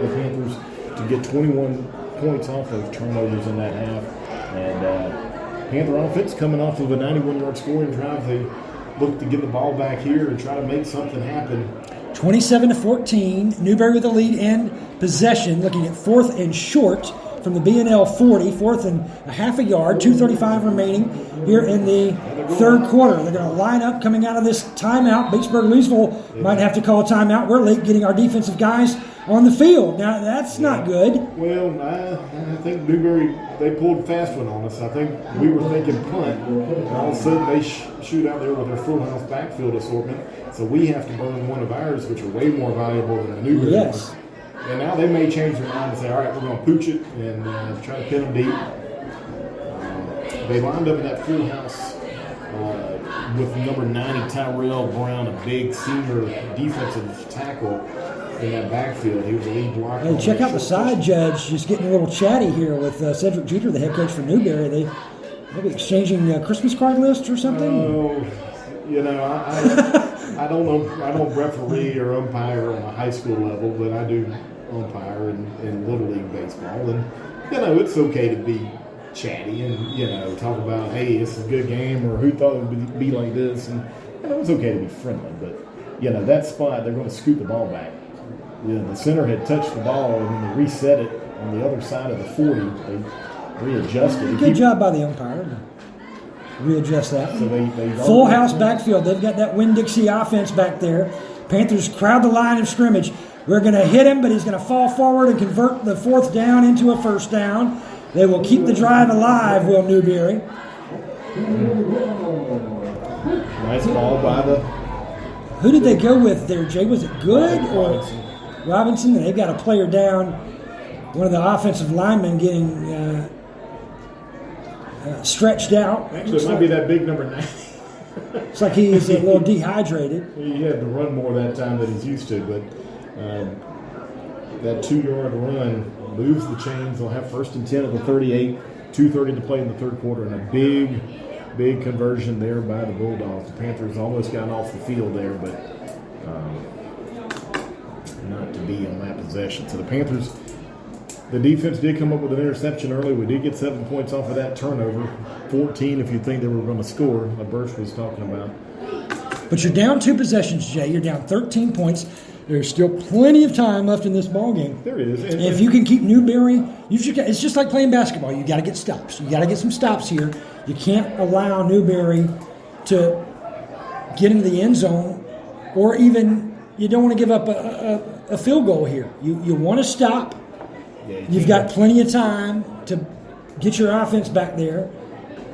The Panthers to get 21 points off of turnovers in that half. And Panther offense coming off of a 91-yard scoring drive. They look to get the ball back here and try to make something happen. 27-14. Newberry with the lead and possession, looking at 4th and short from the B&L 40, 4th and a half a yard, 2:35 remaining here in the third quarter. They're going to line up coming out of this timeout. Batesburg-Leesville might have to call a timeout. We're late getting our defensive guys on the field. Now, that's not good. Well, I think Newberry, they pulled a fast one on us. I think we were thinking punt, and all of a sudden they shoot out there with their full house backfield assortment. So we have to burn one of ours, which are way more valuable than the Newberry Yes. one. And now they may change their mind and say, all right, we're going to pooch it and try to pin them deep. They lined up in that full house with number 90, Tyrell Brown, a big senior defensive tackle in that backfield. He was a lead blocker. Hey, check out the side judge, just getting a little chatty here with Cedric Jeter, the head coach for Newberry. They maybe exchanging Christmas card lists or something? Oh, I don't know. I don't referee or umpire on a high school level, but I do umpire in Little League baseball. And, it's okay to be chatty and, talk about, hey, this is a good game, or who thought it would be like this. And, it's okay to be friendly. But, that spot, they're going to scoot the ball back. The center had touched the ball, and then they reset it on the other side of the 40. They readjusted. Good job by the umpire to readjust that. So they full house backfield. They've got that Winn-Dixie offense back there. Panthers crowd the line of scrimmage. We're going to hit him, but he's going to fall forward and convert the 4th down into a 1st down. They will keep the drive alive, Will Newberry. Nice ball by the... Who did they go with there, Jay? Was it Good or Robinson? They've got a player down. One of the offensive linemen getting stretched out. Actually, it might be that big number 90. It's like he's a little dehydrated. He had to run more that time than he's used to, but that 2-yard run moves the chains. They'll have 1st and 10 at the 38, 2:30 to play in the third quarter, and a big conversion there by the Bulldogs. The Panthers almost got off the field there, but not to be on that possession. So the Panthers, the defense did come up with an interception early. We did get 7 points off of that turnover. 14 if you think they were going to score, like Birch was talking about. But you're down 2 possessions, Jay. You're down 13 points. There's still plenty of time left in this ball game. There is. And if you can keep Newberry, it's just like playing basketball. You got to get stops. You got to get some stops here. You can't allow Newberry to get into the end zone, or even you don't want to give up a field goal here. You want to stop. Yeah, You've got plenty of time to get your offense back there.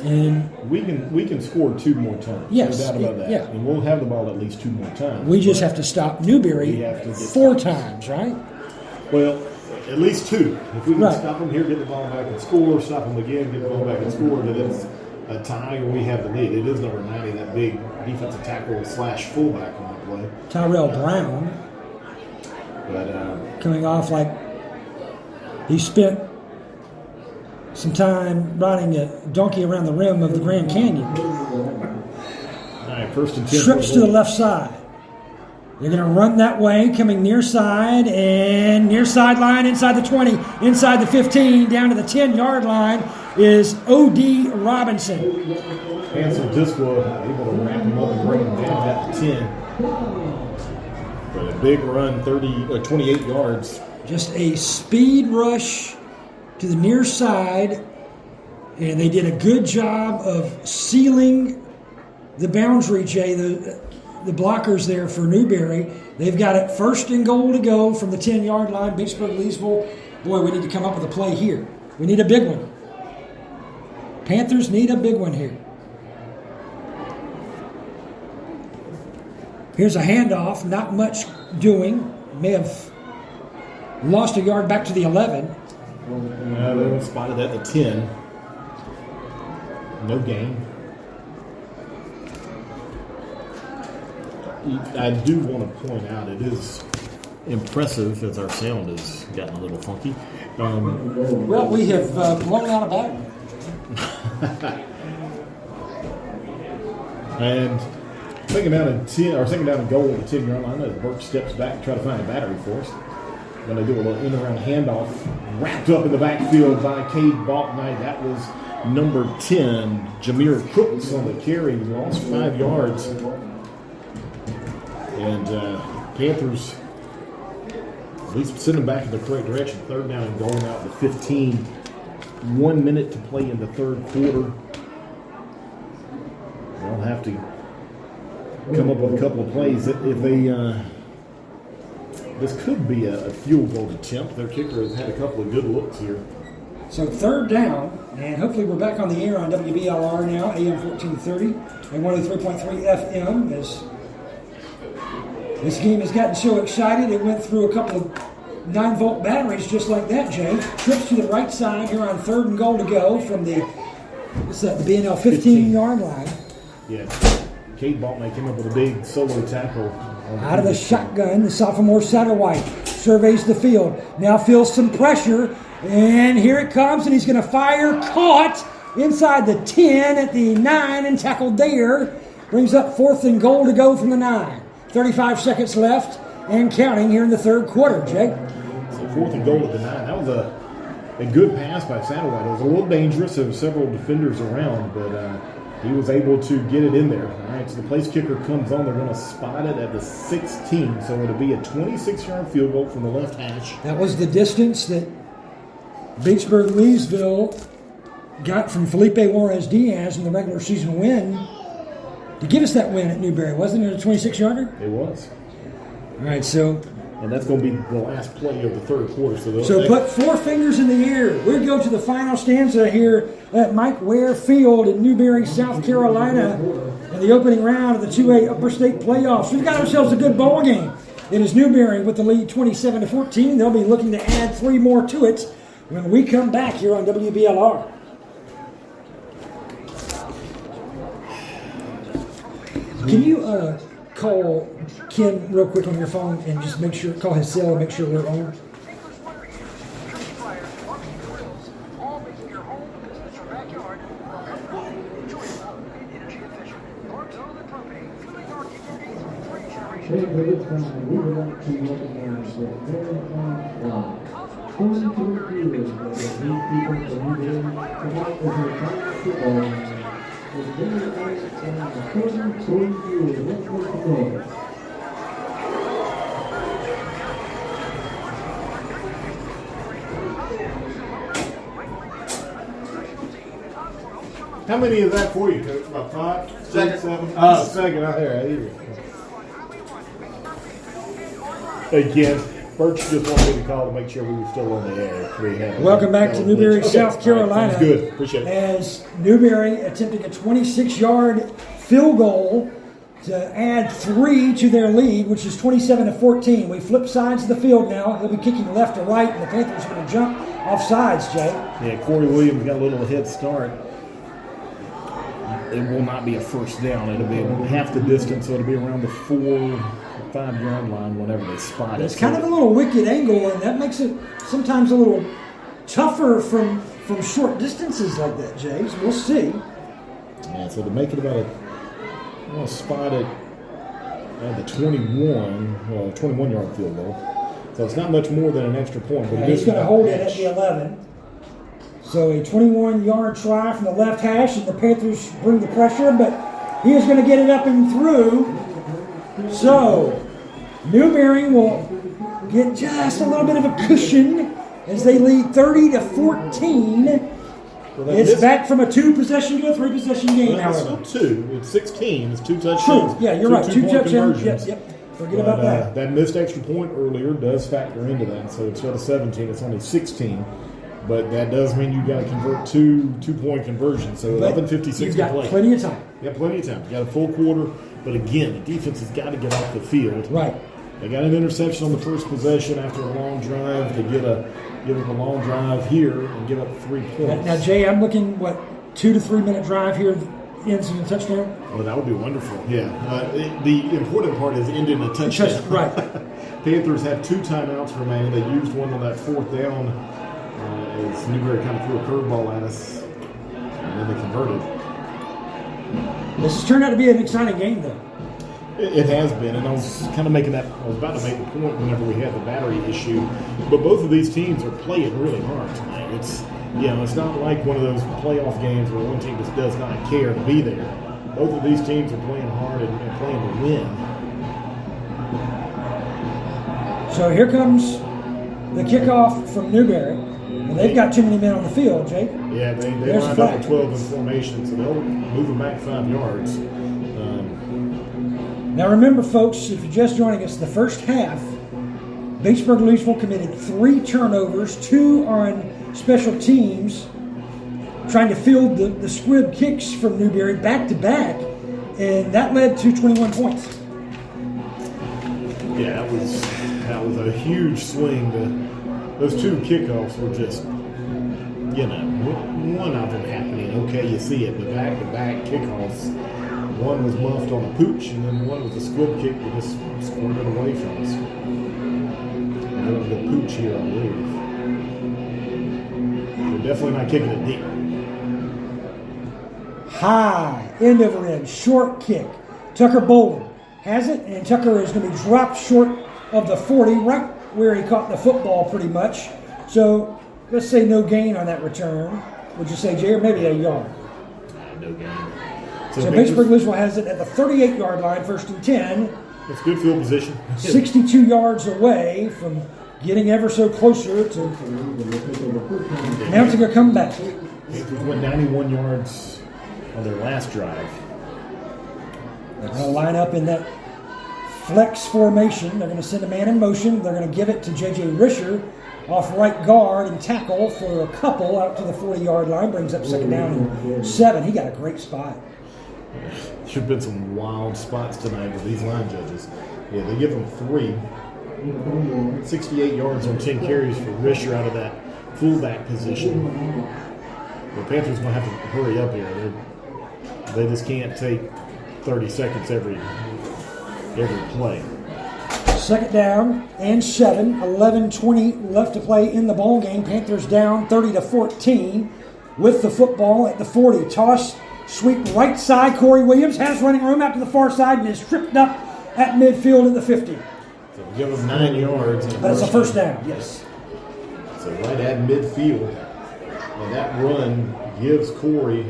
And we can score 2 more times. Yes, no doubt about that. yeah. And we'll have the ball at least 2 more times. We just have to stop Newberry 4 times, right? Well, at least 2. If we can Right. stop them here, get the ball back and score, stop them again, get the ball back and score, then it's a tie and we have the lead. It is number 90, that big defensive tackle / fullback on that play. Tyrell Brown But coming off like he spent some time riding a donkey around the rim of the Grand Canyon. all right, 1st and 10. Trips to the left side. They're going to run that way, coming near side, and near sideline, inside the 20, inside the 15, down to the 10-yard line is O.D. Robinson. Hansel Disco able to wrap him up and bring him down at the 10. But a big run, 28 yards. Just a speed rush to the near side, and they did a good job of sealing the boundary, Jay. The blockers there for Newberry. They've got it 1st and goal to go from the 10-yard line. Batesburg-Leesville. Boy, we need to come up with a play here. We need a big one. Panthers need a big one here. Here's a handoff. Not much doing. May have lost a yard back to the 11. They were spotted at the 10. No gain. I do want to point out it is impressive as our sound has gotten a little funky. Well, we have blown out a battery. And second down and 10, or second down and goal at the 10-yard line as Burke steps back to try to find a battery for us. Going to do a little in-around handoff. Wrapped up in the backfield by Cade Balknight. That was number 10, Jameer Crooks on the carry. He lost 5 yards. And Panthers at least send them back in the correct direction. 3rd down and going out to 15. 1 minute to play in the 3rd quarter. They'll have to come up with a couple of plays. If they, this could be a field goal attempt. Their kicker has had a couple of good looks here. So 3rd down, and hopefully we're back on the air on WBLR now, AM 1430 and 103.3 FM. As this game has gotten so excited, it went through a couple of 9-volt batteries just like that, Jay. Trips to the right side here on 3rd and goal to go from the BNL 15-yard line. Yeah, Cade Balknight came up with a big solo tackle. Out of the shotgun, the sophomore Satterwhite surveys the field. Now feels some pressure, and here it comes, and he's going to fire. Caught inside the 10 at the 9 and tackled there. Brings up 4th and goal to go from the 9. 35 seconds left and counting here in the 3rd quarter, Jake. So 4th and goal at the 9. That was a good pass by Satterwhite. It was a little dangerous. There were several defenders around, but he was able to get it in there. All right, so the place kicker comes on. They're going to spot it at the 16, so it'll be a 26-yard field goal from the left hash. That was the distance that Batesburg-Leesville got from Felipe Juarez-Diaz in the regular season win to give us that win at Newberry. Wasn't it a 26-yarder? It was. All right, so... And that's going to be the last play of the 3rd quarter. So put 4 fingers in the air. We go to the final stanza here at Mike Ware Field in Newberry, South Carolina, in the opening round of the 2A Upper State Playoffs. We've got ourselves a good ball game. It is Newberry with the lead 27-14. They'll be looking to add 3 more to it when we come back here on WBLR. Can you call Ken real quick on your phone and just make sure, call his cell and make sure we're on? How many is that for you, Coach? About 5? 6, 7? Second. Out there. Again, Birch just wanted me to call to make sure we were still on the air. Welcome back to Newberry, South Carolina. Sounds good. Appreciate it. As Newberry attempting a 26-yard field goal to add 3 to their lead, which is 27-14. We flip sides of the field now. He'll be kicking left to right, and the Panthers are going to jump off sides, Jay. Yeah, Corey Williams got a little head start. It will not be a first down. It'll be half the distance, so it'll be around the 4 or 5 yard line whenever they spot it. It's kind of a little wicked angle, and that makes it sometimes a little tougher from short distances like that, Jay. So we'll see. Yeah, so to make it about I want to spot it at the 21-yard field goal. So it's not much more than an extra point. But he's going to hold it at the 11. So a 21-yard try from the left hash, and the Panthers bring the pressure, but he is going to get it up and through. So Newberry will get just a little bit of a cushion as they lead 30-14. It's back from a 2-possession to a 3-possession game, however. It's still 2. It's 16. It's 2 touchdowns. True. Yeah, you're right. 2 touchdowns. Conversions. Yep. Forget about that. That missed extra point earlier does factor into that. So instead of 17, it's only 16. But that does mean you've got to convert 2 2-point conversions. So 11:56 you've to got play. Plenty of time. You got plenty of time. You got a full quarter. But again, the defense has got to get off the field. Right. They got an interception on the first possession after a long drive to give them a long drive here and give up 3 points. Now, Jay, I'm looking, 2 to 3 minute drive here ends in a touchdown? Oh, that would be wonderful. Yeah. The important part is ending a touchdown. Right. Panthers have 2 timeouts remaining. They used one on that 4th down as Newberry kind of threw a curveball at us, and then they converted. This has turned out to be an exciting game, though. It has been, and I was kind of making that. I was about to make the point whenever we had the battery issue, but both of these teams are playing really hard tonight. It's it's not like one of those playoff games where one team just does not care to be there. Both of these teams are playing hard and playing to win. So here comes the kickoff from Newberry. And they've got too many men on the field, Jake. Yeah, they lined up at 12 in formation, so they'll move them back 5 yards. Now remember, folks, if you're just joining us, the first half, Batesburg-Louisville committed 3 turnovers, 2 on special teams, trying to field the squib kicks from Newberry back-to-back, and that led to 21 points. Yeah, that was a huge swing. Those 2 kickoffs were just, one of them happening. Okay, you see it, but back-to-back kickoffs. One was muffed on a pooch, and then one was a squib kick that just squirted away from us. And there was a pooch here, I believe. We're definitely not kicking it deep. High, end over end, short kick. Tucker Bolden has it, and Tucker is going to be dropped short of the 40, right where he caught the football pretty much. So let's say no gain on that return. Would you say, Jay, or maybe a yard? No gain. So Batesburg-Louisville has it at the 38-yard line, 1st and 10. It's good field position. 62 yards away from getting ever so closer to announcing a comeback. They went 91 yards on their last drive. They're going to line up in that flex formation. They're going to send a man in motion. They're going to give it to J.J. Risher off right guard and tackle for a couple out to the 40-yard line. Brings up 2nd down and 7. He got a great spot. Should have been some wild spots tonight with these line judges. Yeah, they give them 3. 68 yards on 10 carries for Risher out of that fullback position. The Panthers going to have to hurry up here. They just can't take 30 seconds every play. 2nd down and 7. 11:20 left to play in the ball game. Panthers down 30-14 with the football at the 40. Toss, sweep right side. Corey Williams has running room out to the far side and is tripped up at midfield at the 50. So give them 9 yards. That's a first down, yes. So right at midfield. And that run gives Corey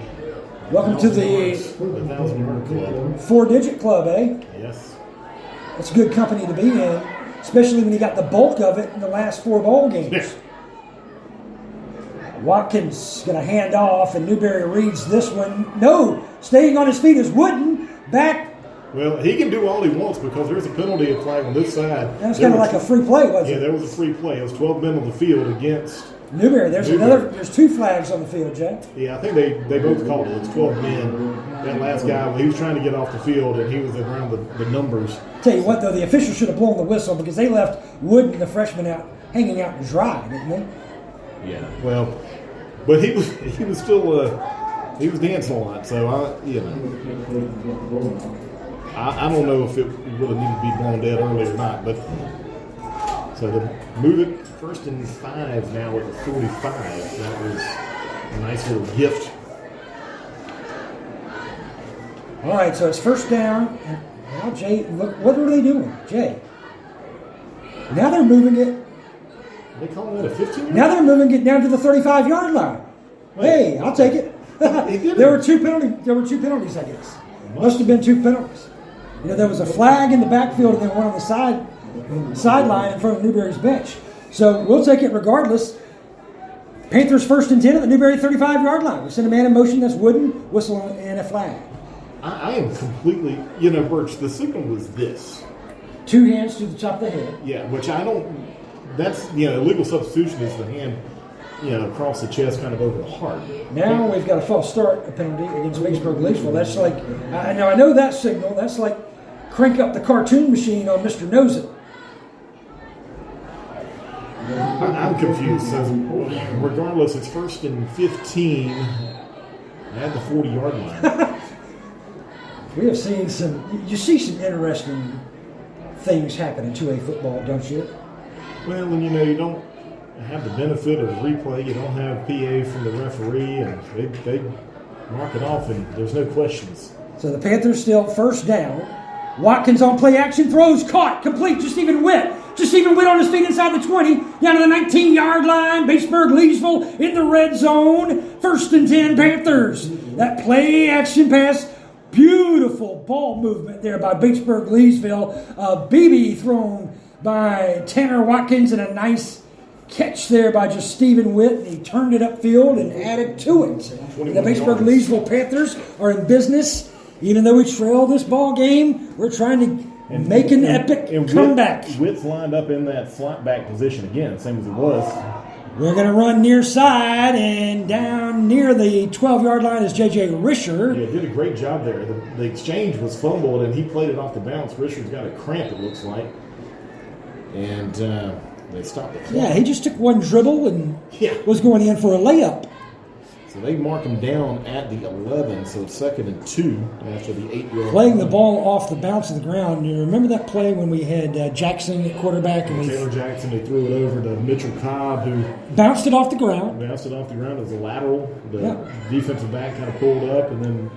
welcome to the 1,000-yard club. 4-digit club, eh? Yes. That's good company to be in, especially when you got the bulk of it in the last 4 bowl games. Yeah. Watkins going to hand off, and Newberry reads this one. No, staying on his feet is Wooden. Back. Well, he can do all he wants because there's a penalty flag on this side. That was kind of like a free play, wasn't it? Yeah, there was a free play. It was 12 men on the field against Newberry. There's 2 flags on the field, Jay. Yeah, I think they both called it. It's 12 men. That last guy, he was trying to get off the field, and he was around the numbers. Tell you what, though, the officials should have blown the whistle because they left Wooden, the freshman, hanging out dry, didn't they? Yeah, well, but he was still he was dancing a lot, so I don't know if it really needed to be blown dead early or not, but so to move it 1st and 5 now at the 45, that was a nice little gift. All right, so it's 1st down. And now, Jay, look, what are they doing, Jay? Now they're moving it. They calling that a 15-yard? Now they're moving it down to the 35-yard line. Hey, I'll take it. There were two penalties, I guess. Must have been 2 penalties. There was a flag in the backfield and then one on the sideline in front of Newberry's bench. So we'll take it regardless. Panthers 1st and 10 at the Newberry 35-yard line. We send a man in motion. That's Wooden, whistle, and a flag. I am completely, Birch, the signal was this. 2 hands to the top of the head. Yeah, which I don't, that's, illegal substitution is the hand, across the chest, kind of over the heart. Now we've got a false start penalty against Batesburg-Louisville. That's like, now I know that signal. That's like crank up the cartoon machine on Mr. Knows It. I'm confused. So regardless, it's 1st and 15 at the 40-yard line. We have seen you see some interesting things happen in 2A football, don't you? Well, and you don't have the benefit of replay. You don't have PA from the referee, and they mark it off, and there's no questions. So the Panthers still 1st down Watkins on play action, throws, caught, complete, Just even Witt on his feet inside the 20, down to the 19-yard line. Batesburg-Leesville in the red zone. 1st and 10 Panthers. That play action pass, beautiful ball movement there by Batesburg-Leesville. A BB thrown by Tanner Watkins and a nice catch there by just Stephen Witt. He turned it upfield and added to it. The Batesburg-Leesville Panthers are in business. Even though we trail this ball game, we're trying to make an epic comeback. Witt's lined up in that slot back position again, same as it was. We're going to run near side, and down near the 12-yard line is J.J. Risher. Yeah, did a great job there. The exchange was fumbled, and he played it off the bounce. Risher's got a cramp, it looks like. And they stopped the clock. Yeah, he just took one dribble and was going in for a layup. So they mark him down at the 11, so it's 2nd and 2 after the 8-yard. Playing the ball off the bounce of the ground. You remember that play when we had Jackson at quarterback? And Taylor Jackson, they threw it over to Mitchell Cobb, who bounced it off the ground. Bounced it off the ground as a lateral. The defensive back kind of pulled up, and then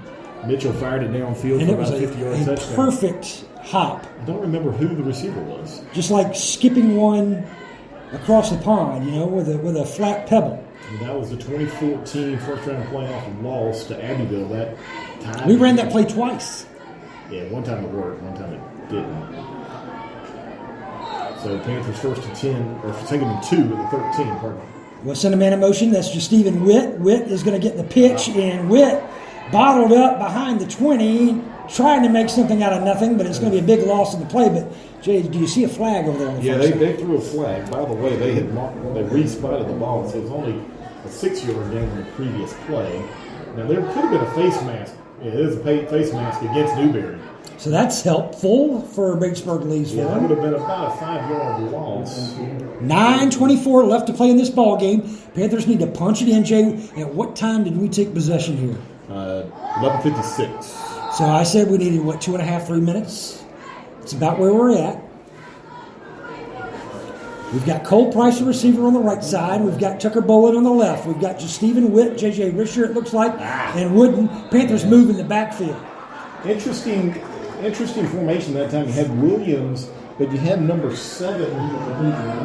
Mitchell fired it downfield for about a 50-yard touchdown. Perfect hop. I don't remember who the receiver was. Just like skipping one across the pond, with a flat pebble. And that was the 2014 first-round playoff loss to Abbeville. That time we ran that play twice. Yeah, one time it worked, one time it didn't. So Panthers 1st and 10, or 2nd and 2 at the 13. Pardon. We'll send a man in motion. That's just Stephen Witt. Witt is going to get the pitch, and Witt bottled up behind the 20, trying to make something out of nothing, but it's going to be a big loss in the play. But Jay, do you see a flag over there on the Yeah, first they threw a flag. By the way, they re-spotted the ball, so it was only a 6-yard gain on the previous play. Now, there could have been a face mask. Yeah, it is a face mask against Newberry. So that's helpful for Batesburg-Leesville. Yeah, that would have been about a 5-yard loss. 9:24 left to play in this ball game. Panthers need to punch it in, Jay. At what time did we take possession here? 11:56. So I said we needed, 2.5, 3 minutes? It's about where we're at. We've got Cole Price, the receiver, on the right side. We've got Tucker Bolin on the left. We've got just Stephen Witt, J.J. Risher, it looks like, and Wooden. Panthers move in the backfield. Interesting formation that time. You had Williams, but you had number 7,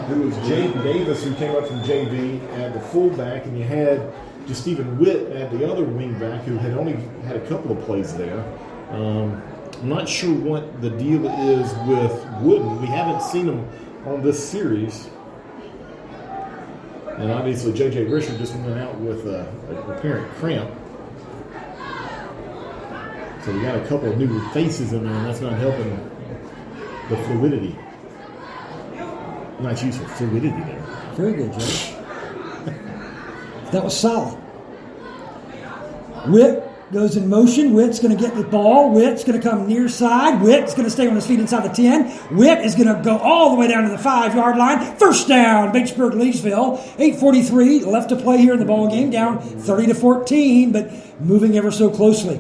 who was Jake Davis, who came up from JV at the fullback, and you had just Stephen Witt at the other wingback, who had only had a couple of plays there. I'm not sure what the deal is with Wooden. We haven't seen him on this series. And obviously J.J. Risher just went out with an apparent cramp. So we got a couple of new faces in there, and that's not helping the fluidity. Nice use of fluidity there. Very good, Joe. That was solid. Witt goes in motion. Witt's going to get the ball. Witt's going to come near side. Witt's going to stay on his feet inside the 10. Witt is going to go all the way down to the 5-yard line. First down, Batesburg-Leesville. 8:43 left to play here in the ball game. Down 30-14, but moving ever so closely.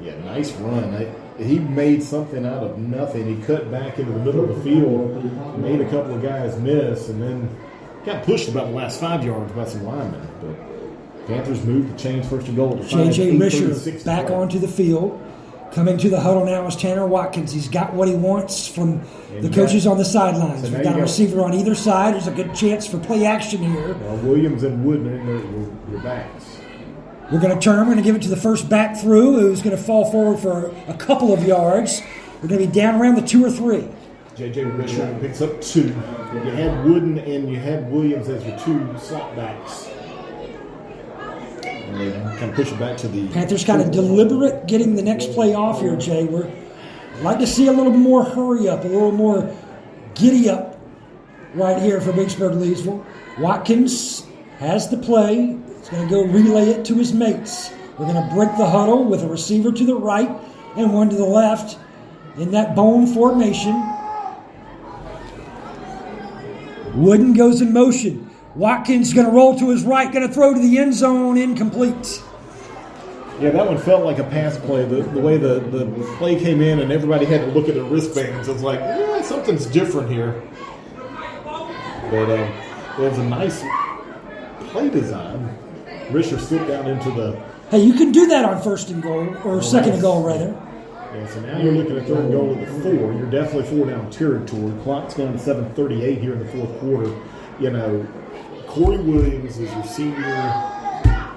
Yeah, nice run. He made something out of nothing. He cut back into the middle of the field, made a couple of guys miss, and then got pushed about the last 5 yards by some linemen. But Panthers moved to change 1st and goal. J.J. Risher back onto the field. Coming to the huddle now is Tanner Watkins. He's got what he wants from the coaches on the sidelines. So We've got a receiver on either side. There's a good chance for play action here. Williams and Wooden in their backs. We're going to turn. We're going to give it to the first back through, who's going to fall forward for a couple of yards. We're going to be down around the 2 or 3. J.J. Risher picks up 2. You had Wooden and you had Williams as your 2 slot backs. And they kind of push it back to the... Panthers kind of deliberate getting the next play off here, Jay. We'd like to see a little more hurry up, a little more giddy up right here for Batesburg-Leesville. Watkins has the play. He's going to go relay it to his mates. We're going to break the huddle with a receiver to the right and one to the left in that bone formation. Wooden goes in motion. Watkins going to roll to his right, going to throw to the end zone, incomplete. Yeah, that one felt like a pass play. The way the play came in and everybody had to look at their wristbands. It was like, something's different here. But it was a nice play design. Risher slipped down into the... Hey, you can do that on 1st and goal, or 2nd and goal, rather. Yeah, so now you're looking at 3rd and goal at the 4. You're definitely 4 down territory. Clock's down to 7:38 here in the 4th quarter. You know, Corey Williams is your senior.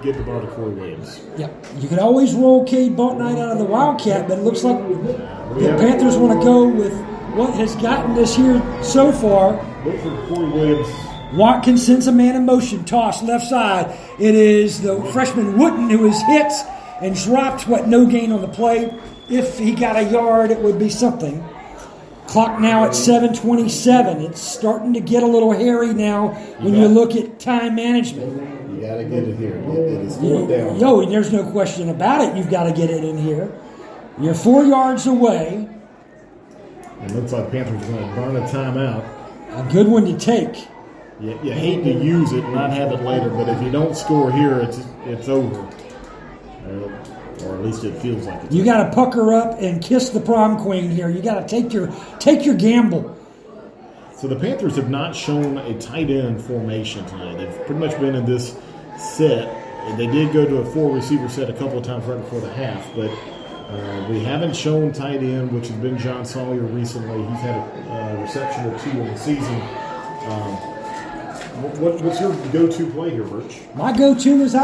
Give the ball to Corey Williams. Yep. You can always roll Cade Bontnight out of the Wildcat, but it looks like the Panthers want to go with what has gotten us here so far. Look for Corey Williams. Watkins sends a man in motion, toss left side. It is the freshman Wooten who is hit and dropped. No gain on the play. If he got a yard, it would be something. Clock now at 7:27. It's starting to get a little hairy now when you look at time management. You got to get it here. It is going down. Yo, there's no question about it. You've got to get it in here. You're 4 yards away. It looks like Panthers are going to burn a timeout. A good one to take. You hate to use it and not have it later, but if you don't score here, it's over. Or at least it feels like it. You got to pucker up and kiss the prom queen here. You got to take your gamble. So the Panthers have not shown a tight end formation tonight. They've pretty much been in this set. They did go to a 4-receiver set a couple of times right before the half, but we haven't shown tight end, which has been John Sawyer recently. He's had a reception or 2 in the season. What's your go-to play here, Birch? My go-to is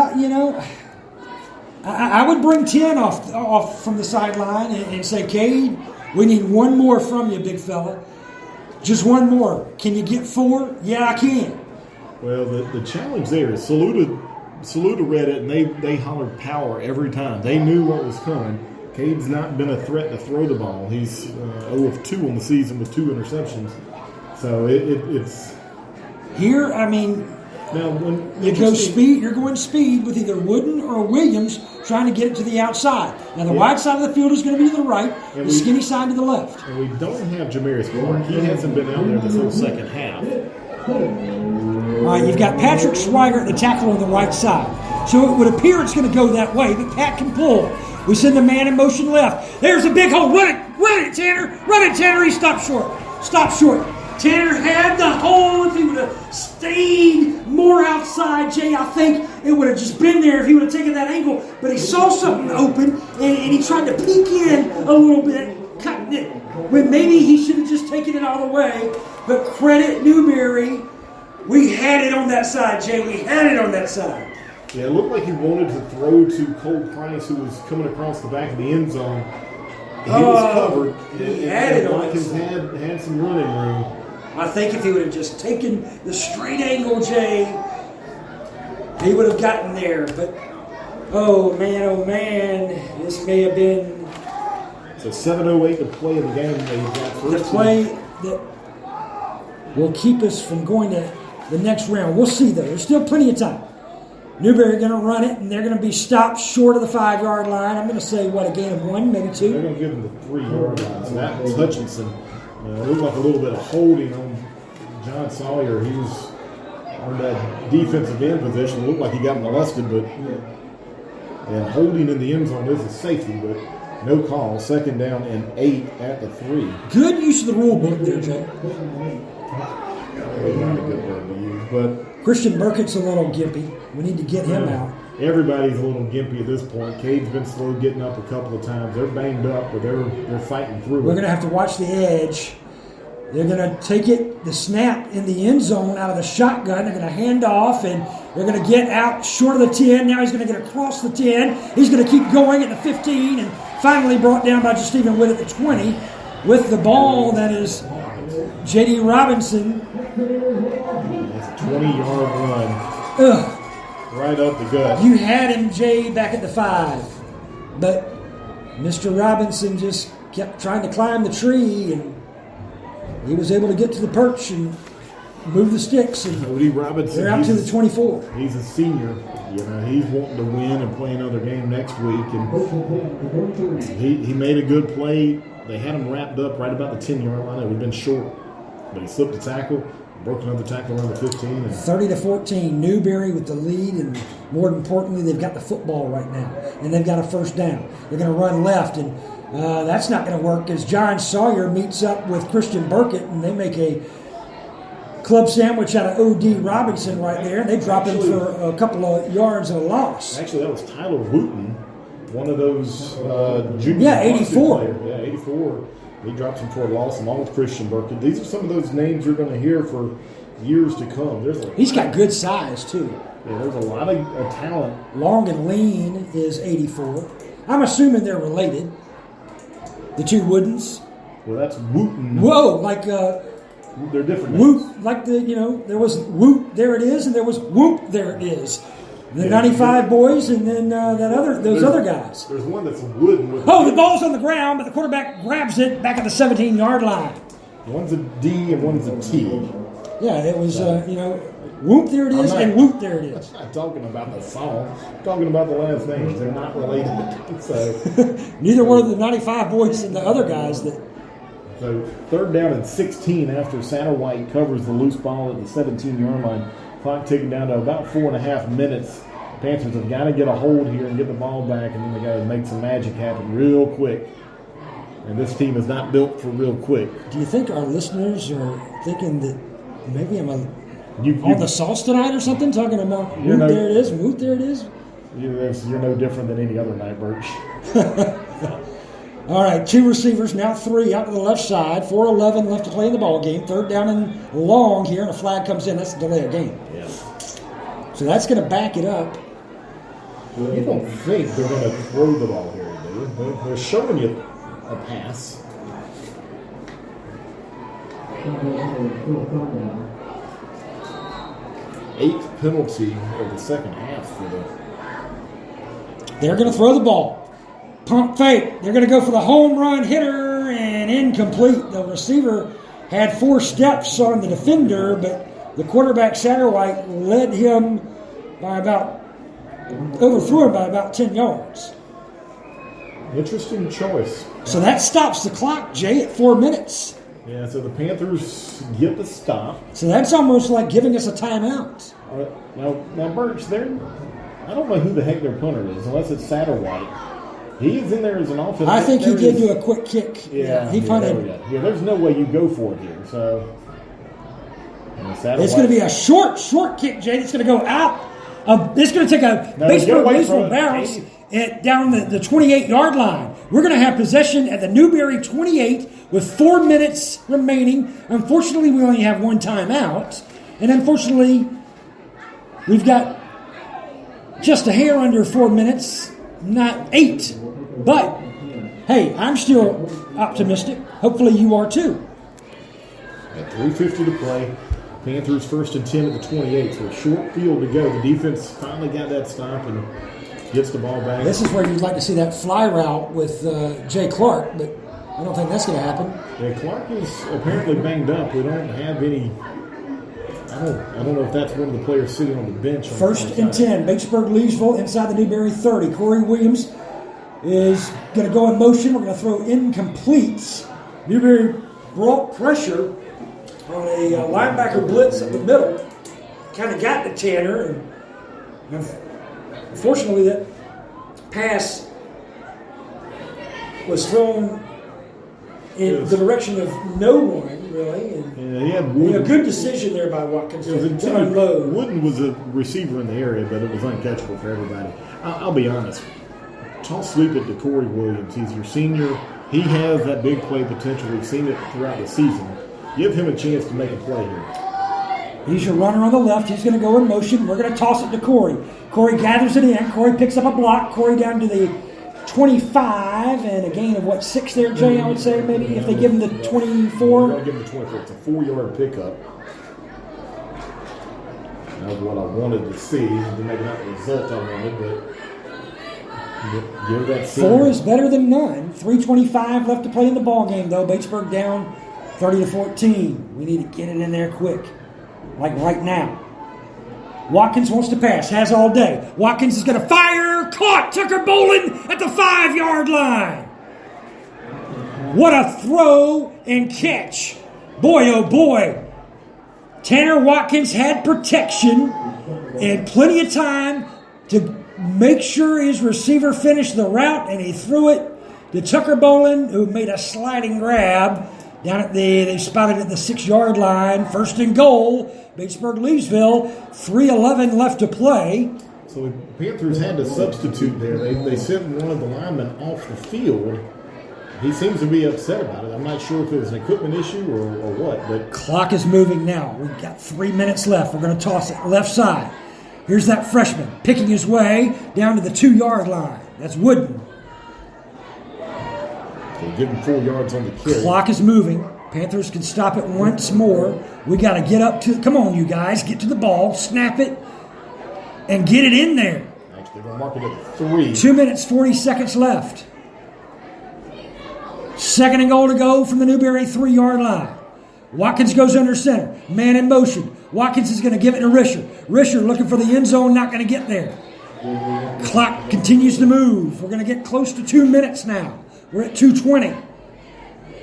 I would bring 10 off from the sideline and say, Cade, we need one more from you, big fella. Just one more. Can you get 4? Yeah, I can. Well, the challenge there is Saluda read it, and they hollered power every time. They knew what was coming. Cade's not been a threat to throw the ball. He's 0 of 2 on the season with 2 interceptions. So it's... Here, I mean... Now, when you go speed, you're going speed with either Wooden or Williams trying to get it to the outside. Now, the wide side of the field is going to be to the right, the skinny side to the left. And we don't have Jamarius Clark. He hasn't been out there this whole second half. All right, you've got Patrick Swigert, the tackle on the right side. So it would appear it's going to go that way, but Pat can pull. We send a man in motion left. There's a big hole. Run it, Tanner. Run it, Tanner. He stopped short. Tanner had the hole. If he would have stayed more outside, Jay, I think it would have just been there if he would have taken that angle. But he saw something open, and he tried to peek in a little bit, cutting it. When maybe he should have just taken it all the way. But credit Newberry. We had it on that side, Jay. We had it on that side. Yeah, it looked like he wanted to throw to Cole Price, who was coming across the back of the end zone. He was covered. He had it on Watkins had some running room. I think if he would have just taken the straight angle, Jay, he would have gotten there. But, oh, man, this may have been... So 7:08 to play in the game. They've got first the play that will keep us from going to the next round. We'll see, though. There's still plenty of time. Newberry going to run it, and they're going to be stopped short of the 5-yard line. I'm going to say, a gain of 1, maybe 2? They're going to give them the 3-yard line. So that was Hutchinson. It looked like a little bit of holding on John Sawyer. He was on that defensive end position. It looked like he got molested, but and holding in the end zone is a safety, but no call. 2nd down and 8 at the 3. Good use of the rule book there, Jay. Not a good word to use, but Christian Burkett's a little gimpy. We need to get him out. Everybody's a little gimpy at this point. Cade's been slow getting up a couple of times. They're banged up, but they're fighting through it. We're going to have to watch the edge. They're going to take it, the snap in the end zone out of the shotgun. They're going to hand off, and they're going to get out short of the 10. Now he's going to get across the 10. He's going to keep going at the 15, and finally brought down by Stephen Witt at the 20 with the ball. That is J.D. Robinson. That's a 20-yard run. Ugh. Right up the gut. You had him, Jay, back at the 5. But Mr. Robinson just kept trying to climb the tree, and he was able to get to the perch and move the sticks. And Cody Robinson, they're out to the 24. He's a senior. He's wanting to win and play another game next week. And he made a good play. They had him wrapped up right about the 10-yard line. It would have been short. But he slipped a tackle. Broke another tackle around the 15. 30-14, Newberry with the lead, and more importantly, they've got the football right now, and they've got a 1st down. They're going to run left, and that's not going to work as John Sawyer meets up with Christian Burkett, and they make a club sandwich out of O.D. Robinson right there, and they drop him for a couple of yards of a loss. Actually, that was Tyler Wooten. one of those junior. Yeah, 84. players. Yeah, 84. He drops him for a loss along with Christian Burkett. These are some of those names you're going to hear for years to come. He's got good size, too. Yeah, there's a lot of talent. Long and Lean is 84. I'm assuming they're related. The two Woodens. Well, that's Wooten. Whoa, like they're different. Whoop, like there was Whoop, there it is, and there was Whoop, there it is. The 95 boys, and then those other guys. There's one that's Wooden. With the ball's on the ground, but the quarterback grabs it back at the 17-yard line. One's a D and one's a T. Yeah, it was, Whoop, there it is, and Whoop, there it is. I'm not talking about the song. I'm talking about the last names. They're not related. So neither were the 95 boys and the other guys that. So 3rd down and 16 after Satterwhite covers the loose ball at the 17-yard line. Clock ticking down to about 4.5 minutes. Panthers have got to get a hold here and get the ball back, and then they got to make some magic happen real quick. And this team is not built for real quick. Do you think our listeners are thinking that maybe I'm on the sauce tonight or something, talking about Whoop, there it is, Whoop, there it is? You're no different than any other night, Birch. All right, 2 receivers, now 3 out to the left side. 4:11 left to play in the ball game. 3rd down and long here, and a flag comes in. That's a delay of game. Yeah. So that's going to back it up. Well, you don't think they're going to throw the ball here, do you? They're showing you a pass. Eighth penalty of the second half for the. They're going to throw the ball. Pump fake. They're going to go for the home run hitter and incomplete. The receiver had 4 steps on the defender, but the quarterback Satterwhite led him by overthrew him by about 10 yards. Interesting choice. So that stops the clock, Jay, at 4 minutes. Yeah, so the Panthers get the stop. So that's almost like giving us a timeout. Now Birch, I don't know who the heck their punter is, unless it's Satterwhite. He's in there as an offense. I think he did do a quick kick. Yeah, he punted. Yeah, there's no way you go for it here. So it's going to be a short kick, Jay. It's going to go out. It's going to take a baseball bounce down the 28-yard line. We're going to have possession at the Newberry 28 with 4 minutes remaining. Unfortunately, we only have 1 timeout. And unfortunately, we've got just a hair under 4 minutes, not 8. But, hey, I'm still optimistic. Hopefully you are too. At 3:50 to play. Panthers 1st and 10 at the 28, so a short field to go. The defense finally got that stop and gets the ball back. This is where you'd like to see that fly route with Jay Clark, but I don't think that's going to happen. Yeah, Clark is apparently banged up. We don't have any. I don't know if that's one of the players sitting on the bench. 1st and 10, Batesburg, Leesville inside the Newberry 30. Corey Williams is going to go in motion. We're going to throw incompletes. Newberry brought pressure on a linebacker blitz up the middle. Kind of got to Tanner, and unfortunately that pass was thrown in the direction of no one, really. And, he had Wooden. A good decision there by Watkins to unload. Wooden was a receiver in the area, but it was uncatchable for everybody. I'll be honest. Don't sleep it to Corey Williams. He's your senior. He has that big play potential. We've seen it throughout the season. Give him a chance to make a play here. He's your runner on the left. He's going to go in motion. We're going to toss it to Corey. Corey gathers it in. Corey picks up a block. Corey down to the 25 and a gain of 6 there, Jay, I would say, maybe, if they give him the 24. I'll give him the 24. It's a 4-yard pickup. That was what I wanted to see. Maybe not the result I wanted, but give that 4 is better than none. 3:25 left to play in the ball game, though. Batesburg down 30-14. We need to get it in there quick, like right now. Watkins wants to pass, has all day. Watkins is going to fire. Caught. Tucker Bolin at the 5-yard line. What a throw and catch. Boy, oh boy. Tanner Watkins had protection and plenty of time to make sure his receiver finished the route, and he threw it to Tucker Bolin, who made a sliding grab. Down at they spotted at the 6-yard line. 1st and goal. Batesburg, Leesville. 3:11 left to play. So the Panthers had to substitute there. They sent one of the linemen off the field. He seems to be upset about it. I'm not sure if it was an equipment issue or what. But clock is moving now. We've got 3 minutes left. We're going to toss it left side. Here's that freshman picking his way down to the 2-yard line. That's Wooden. They give him 4 yards on the carry. Clock is moving. Panthers can stop it once more. We got to get up to. Come on, you guys, get to the ball, snap it, and get it in there. Actually, we're marking it at 3. 2 minutes, 40 seconds left. 2nd and goal to go from the Newberry 3-yard line. Watkins goes under center. Man in motion. Watkins is going to give it to Risher. Risher looking for the end zone, not going to get there. Clock continues to move. We're going to get close to 2 minutes now. We're at 2:20.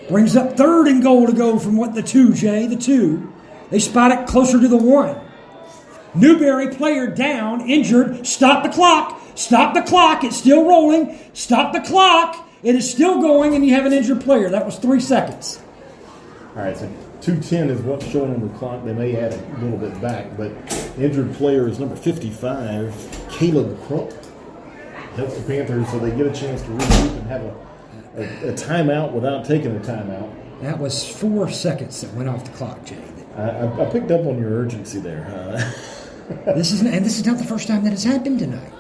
Brings up 3rd and goal to go from the 2, Jay, the 2. They spot it closer to the 1. Newberry player down, injured. Stop the clock. Stop the clock. It's still rolling. Stop the clock. It is still going, and you have an injured player. That was 3 seconds. All right, so 2:10 is what's showing on the clock. They may add a little bit back, but injured player is number 55, Caleb Crump. Helps the Panthers so they get a chance to regroup and have a timeout without taking a timeout. That was 4 seconds that went off the clock, Jay. I picked up on your urgency there. This is not the first time that it's happened tonight.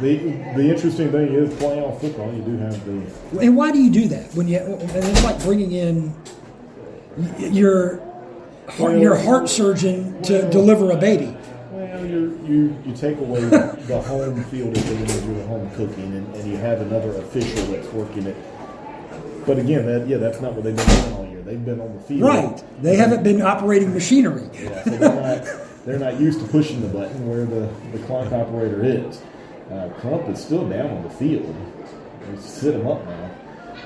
The interesting thing is playoff football. You do have the. And why do you do that when and it's like bringing in your heart surgeon to deliver a baby? Well, you take away the home field advantage of the home cooking, and you have another official that's working it. But again, that's not what they've been doing all year. They've been on the field. Right. They haven't been operating machinery. Yeah, so they're not used to pushing the button where the clock operator is. Crump is still down on the field. They sit him up now.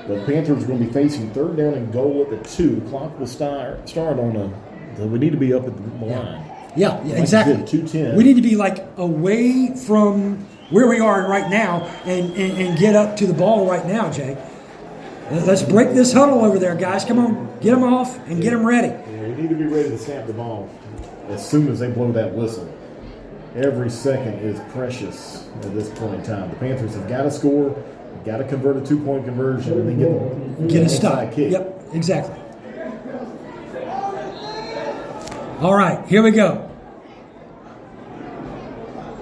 The Panthers are going to be facing 3rd down and goal at the 2. The clock will start on we need to be up at the line. Yeah, exactly. 2:10. We need to be away from where we are right now and get up to the ball right now, Jay. Let's break this huddle over there, guys. Come on, get them off and get them ready. Yeah, we need to be ready to snap the ball as soon as they blow that whistle. Every second is precious at this point in time. The Panthers have got to score, got to convert a 2-point conversion, and then get a stop. Kick. Yep, exactly. All right, here we go.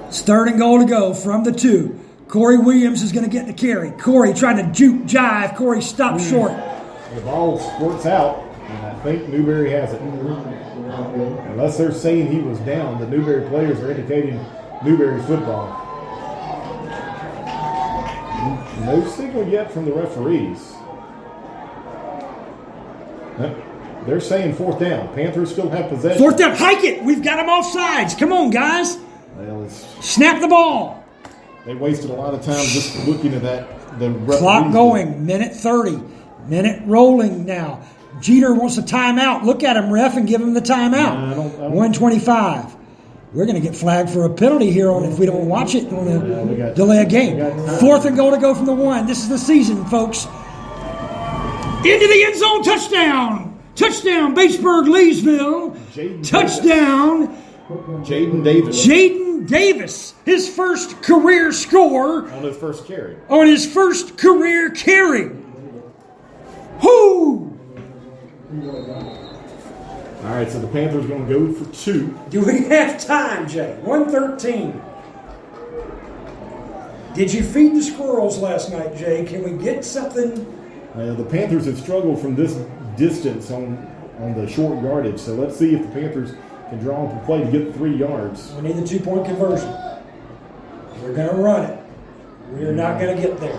It's 3rd and goal to go from the 2. Corey Williams is going to get the carry. Corey trying to juke jive. Corey stops short. The ball squirts out, and I think Newberry has it. Unless they're saying he was down, the Newberry players are indicating Newberry football. No signal yet from the referees. They're saying 4th down. Panthers still have possession. 4th down. Hike it. We've got them off sides. Come on, guys. Well, snap the ball. They wasted a lot of time just looking at that. The clock going. Minute 30. Minute rolling now. Jeter wants a timeout. Look at him, ref, and give him the timeout. I don't 125. We're going to get flagged for a penalty here on if we don't watch it on a delay a game. 4th and goal to go from the 1. This is the season, folks. Into the end zone. Touchdown. Touchdown, Batesburg, Leesville. Touchdown. Jaden Davis. Jaden Davis. His first career score. On his first carry. On his first career carry. Whoo! All right, so the Panthers are going to go for 2. Do we have time, Jay? 1:13. Did you feed the squirrels last night, Jay? Can we get something? The Panthers have struggled from this distance on the short yardage, so let's see if the Panthers can draw up a play to get 3 yards. We need the 2-point conversion. We're going to run it. We're not going to get there.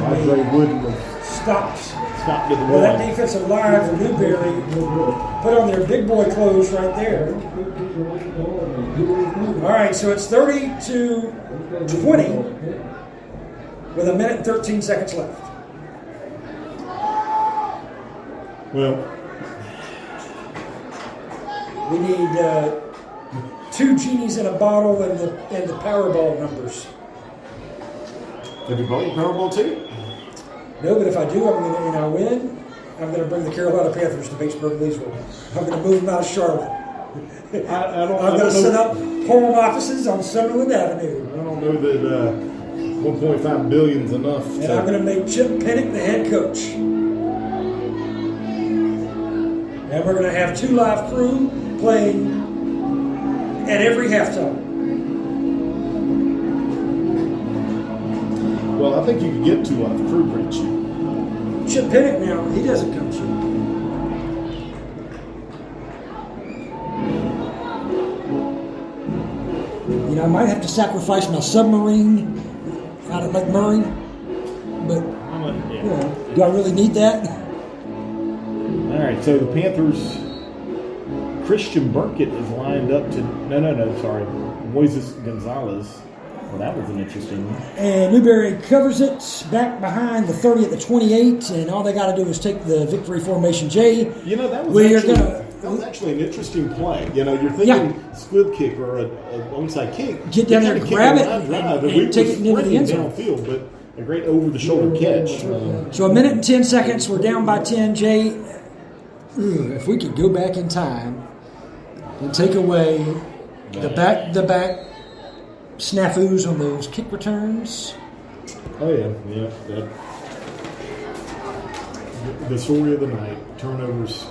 Andre Wood stops. Stopped at the well, that defensive line for Newberry put on their big boy clothes right there. All right, so it's 30-20 with 1 minute and 13 seconds left. Well, we need 2 genies in a bottle and the Powerball numbers. Have you bought your Powerball ticket? No, but if I do, I'm going to, I win. I'm going to bring the Carolina Panthers to Batesburg, Leesville. I'm going to move them out of Charlotte. I'm going to set up in home offices on Summerlin Avenue. I don't know that 1.5 billion is enough. And I'm going to make Chip Pennick the head coach. And we're going to have 2 live crew playing at every halftime. Well, I think you could get 2 live crew pretty cheap. Chip Pennick now, he doesn't come cheap. You know, I might have to sacrifice my submarine out at Lake Murray, but you know, do I really need that? All right, so the Panthers, Christian Burkett is lined up to, sorry, Moises Gonzalez. Well, that was an interesting one. And Newberry covers it back behind the 30 at the 28, and all they got to do is take the victory formation J. You know, that was actually an interesting play. You know, you're thinking squib kick or an onside kick. Get down there, grab it, and take it into the end zone. Downfield, but a great over-the-shoulder catch. So 1 minute and 10 seconds. We're down by 10. Jay, if we could go back in time and take away the back snafus on those kick returns. Oh, yeah. The story of the night, turnovers,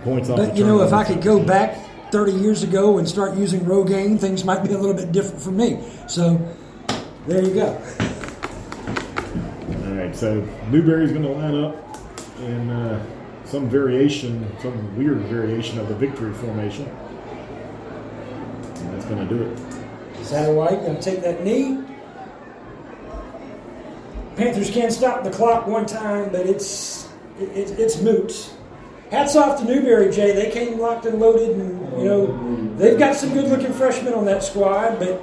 points off. But, you know, if I could go back 30 years ago and start using Rogaine, things might be a little bit different for me. So, there you go. All right, so Newberry's going to line up in some weird variation of the victory formation. And that's going to do it. Satterwhite going to take that knee. Panthers can't stop the clock one time, but it's moot. Hats off to Newberry, Jay. They came locked and loaded, and you know they've got some good-looking freshmen on that squad. But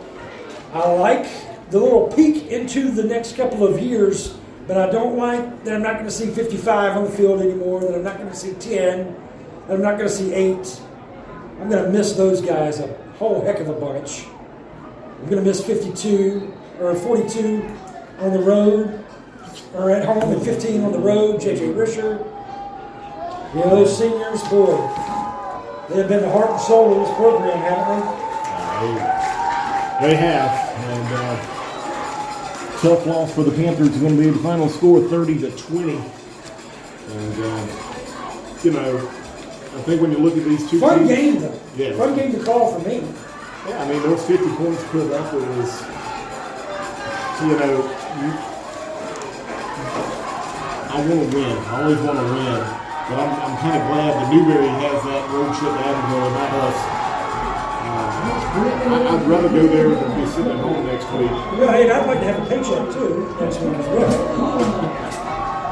I like the little peek into the next couple of years. But I don't like that I'm not going to see 55 on the field anymore. That I'm not going to see 10. That I'm not going to see 8. I'm going to miss those guys a whole heck of a bunch. I'm going to miss 52 or 42 on the road or at home and 15 on the road. J.J. Risher. You know, those seniors, boy, they have been the heart and soul of this program, haven't they? They have. And tough loss for the Panthers. It's going to be the final score 30-20. And, you know, I think when you look at these two Fun teams, game, though. Yeah. Fun game to call for me. Yeah, I mean, those 50 points put up, it was, you know, I want to win. I always want to win. But I'm kind of glad that Newberry has that road trip to Abbeville and not us. I'd rather go there than be sitting at home next week. Well, hey, I'd like to have a paycheck, too, next week as well.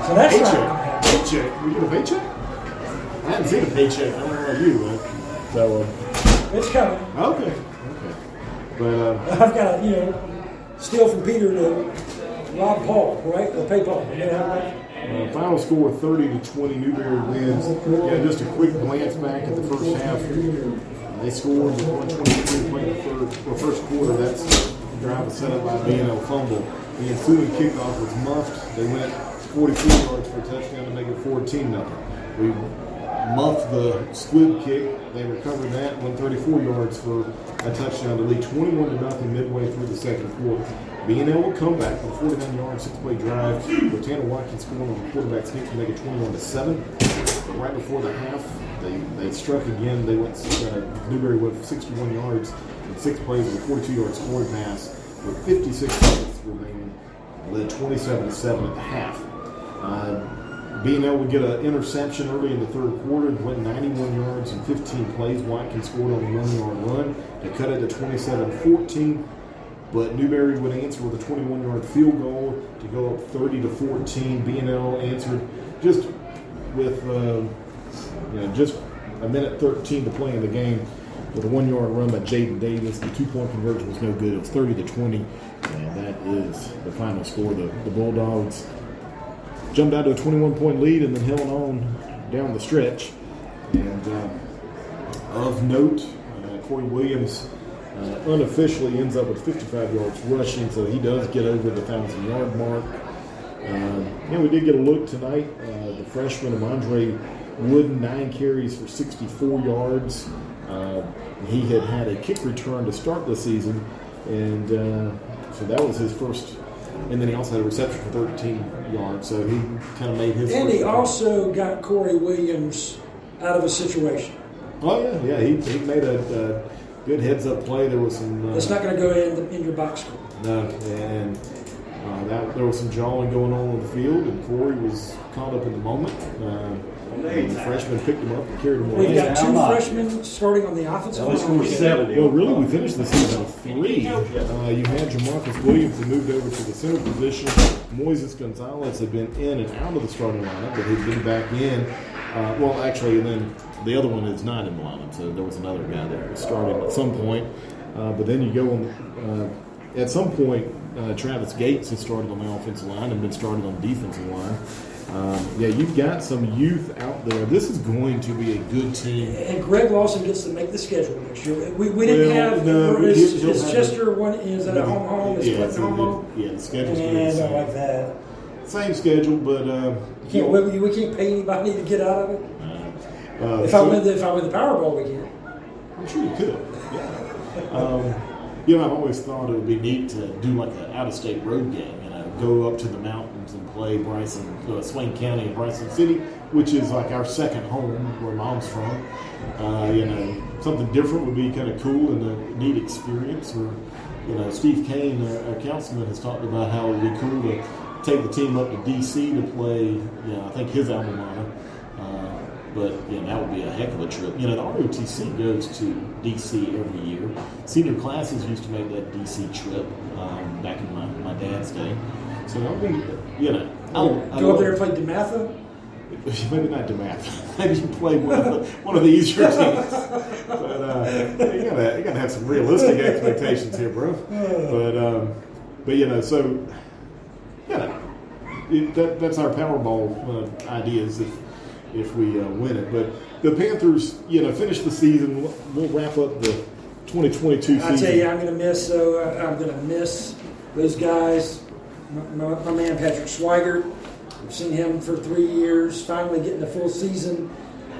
So that's Paycheck? We get a paycheck? I haven't seen a paycheck. I don't know about you, but so it's coming. Okay. But I've got to, steal from Peter to rob Paul, right? Or pay Paul. You know how right? Final score 30-20. Newberry wins. Yeah, just a quick glance back at the first half. They scored with 123 playing the first quarter. That's the drive was set up by B&L fumble. The ensuing kickoff was muffed. They went 43 yards for a touchdown to make it 14-0. We muffed the squib kick. They recovered that, went 34 yards for a touchdown to lead 21-0 midway through the second quarter. B&L will come back with a 49-yard, 6-play drive with Tanner Watkins scoring on the quarterback's hit to make it 21-7. But right before the half, they struck again. They went Newberry went 61 yards in 6 plays with a 42-yard scoring pass with 56 seconds remaining. Led 27-7 at the half. B&L would get an interception early in the third quarter and went 91 yards in 15 plays. Watkins scored on a 1-yard run to cut it to 27-14. But Newberry would answer with a 21-yard field goal to go up 30-14. B&L answered just with just a minute 13 to play in the game with a 1-yard run by Jaden Davis. The 2-point conversion was no good. It was 30-20, and that is the final score. The Bulldogs jumped out to a 21-point lead and then held on down the stretch. And of note, Corey Williams unofficially ends up with 55 yards rushing, so he does get over the 1,000-yard mark. We did get a look tonight. The freshman Amandre Wooden, 9 carries for 64 yards. He had a kick return to start the season, and so that was his first. And then he also had a reception for 13 yards, so he kind of made his. And he also got Corey Williams out of a situation. Oh yeah. He made a good heads-up play. There was some. It's not going to go in your box score. No, and there was some jawing going on the field, and Corey was caught up in the moment. And the freshman picked him up and carried him away. We've got two freshmen starting on the offensive line. Well, really, we finished the season with 3. You had Jamarcus Williams who moved over to the center position. Moises Gonzalez had been in and out of the starting lineup, but he'd been back in. Well, actually, and then the other one is not in the lineup, so there was another guy that was starting at some point. But then you go on, at some point, Travis Gates has started on the offensive line and been started on the defensive line. You've got some youth out there. This is going to be a good team. And Greg Lawson gets to make the schedule next year. We didn't have. Is Chester one? Is that a home? Is Clinton home? Yeah, the schedule's going to be the same. I like that. Same schedule, but we can't pay anybody to get out of it. If I win the Powerball, we can. I'm sure you could. Yeah. I've always thought it would be neat to do like an out-of-state road game. Go up to the mountains and play Swain County and Bryson City, which is like our second home where Mom's from. Something different would be kind of cool and a neat experience. Or, Steve Kane, our councilman, has talked about how it would be cool to take the team up to D.C. to play, I think his alma mater. But that would be a heck of a trip. The ROTC goes to D.C. every year. Senior classes used to make that D.C. trip back in my dad's day. So go up there and play DeMatha? Maybe not DeMatha. Maybe you play one of the easier teams. But you gotta have some realistic expectations here, bro. That's our Powerball ideas if we win it. But the Panthers, finish the season. We'll wrap up the 2022 season. I tell you, I'm going to miss those guys. My man Patrick Schweigert, I've seen him for 3 years, finally getting a full season.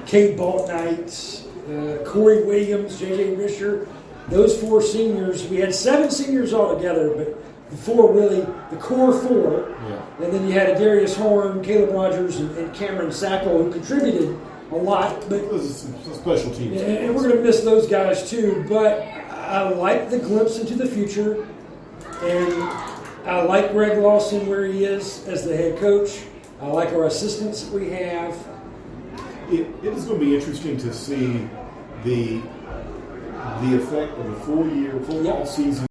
Cade Baltnight, Corey Williams, J.J. Risher, those 4 seniors. We had 7 seniors altogether, but the 4 really, the core 4. Yeah. And then you had Darius Horn, Caleb Rogers, and Cameron Sackle, who contributed a lot. But those are some special teams. And we're going to miss those guys too. But I like the glimpse into the future. And I like Greg Lawson where he is as the head coach. I like our assistants that we have. It is going to be interesting to see the effect of a full-year football season